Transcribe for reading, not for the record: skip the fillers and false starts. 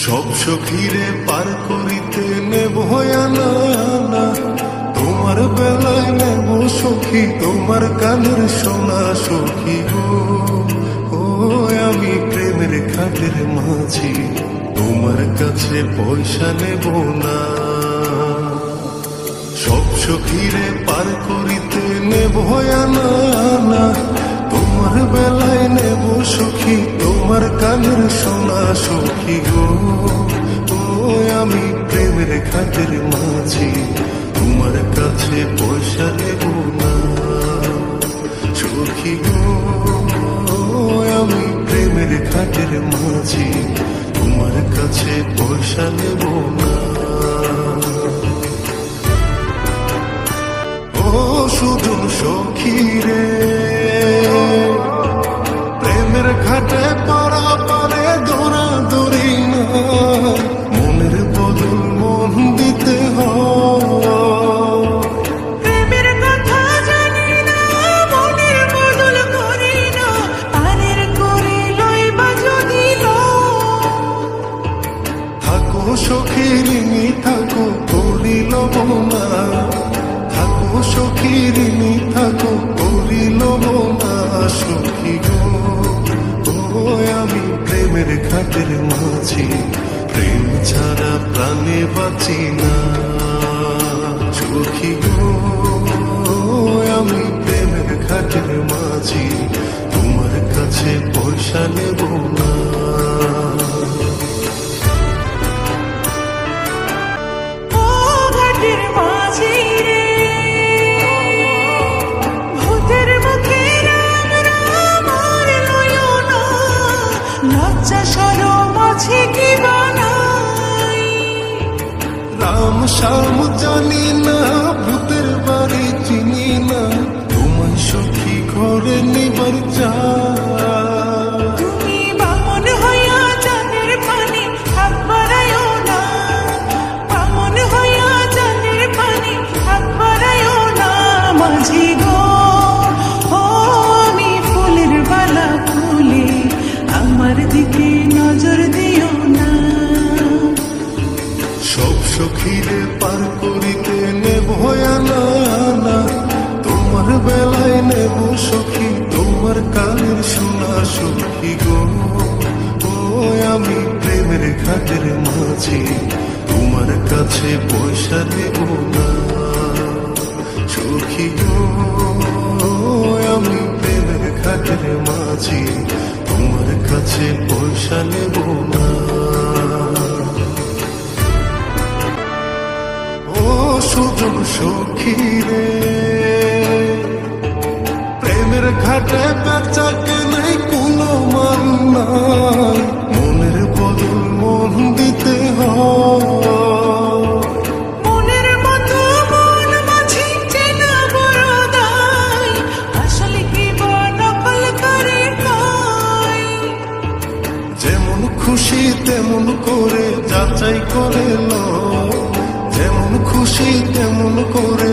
সব সখীরে পার করিতে নেব আনা আনা, তোমার বেলায় নেব সখী তোমার কানের সোনা সখী গো। ও আমি প্রেমের খাটের মাঝি, তোমার কাছে পয়সা নেব না। সব সখীরে পার করিতে নেব আনা আনা, তোমার বেলায় নেব সখী তোমার কানের সোনা সখী গো। ও আমি প্রেমের খাটের মাঝি, তোমার কাছে পয়সা নেব না সখী গো। আমি প্রেমের খাটের মাঝি, তোমার কাছে পয়সা নেব না। ও সুজন সখী রে, প্রেমের ঘাটে পারা পারে দৌড়া দৌড়ি না, মনের বদল মন দিতে হয়। প্রেমের কথা জানি না, মনের বদল করি না, পারের করে লইবা যদি থাকো সখী ঋণী থাকো করিল না, থাকো সখী ঋণী থাকো করিল না সখী গো। ও আমি প্রেমের ঘাটের মাঝি, প্রেম ছাড়া প্রাণে বাঁচি না সখী গো। আমি প্রেমের ঘাটের মাঝি, তোমার কাছে পয়সা নেব না। ও ঘাটের মাঝি রে, ভূতের মুখে রাম রাম আর লইও না, লজ্জা শরম আছে কি বানাই। রাম শ্যাম জানি না, ভূতের বাড়ি চিনি না, তোমায় সখী ঘরে নিবার চাই। তুমি বামন হইয়া জানের পানি হাত বাড়াইও না, বামন হইয়া জানের পানি হাত বাড়াইও না মাঝি গো। ও আমি ফুলের বালা ফুলে, আমার দিকে নজর দিও না। সব সখীরে পার করিতে নেব আনা আনা, তোমার বেলায় নেব সখী তোমার কানের সোনা সখী গো। ও আমি প্রেমের ঘাটের মাঝি, তোমার কাছে পয়সা নেব না সখী গো। আমি প্রেমের ঘাটের মাঝি, তোমার কাছে পয়সা নেব না। ও সুজন সখী রে, প্রেমের ঘাটে বেচা কেনাই কোনো মান নাই, মনের বদল মন দিতে হয়। মনের মতো মন মাঝি চেনা বড় দায়, আসলে কি নকল করে কয়। যেমন খুশি তেমন করে যাচাই করে লো, যেমন খুশি তেমন করে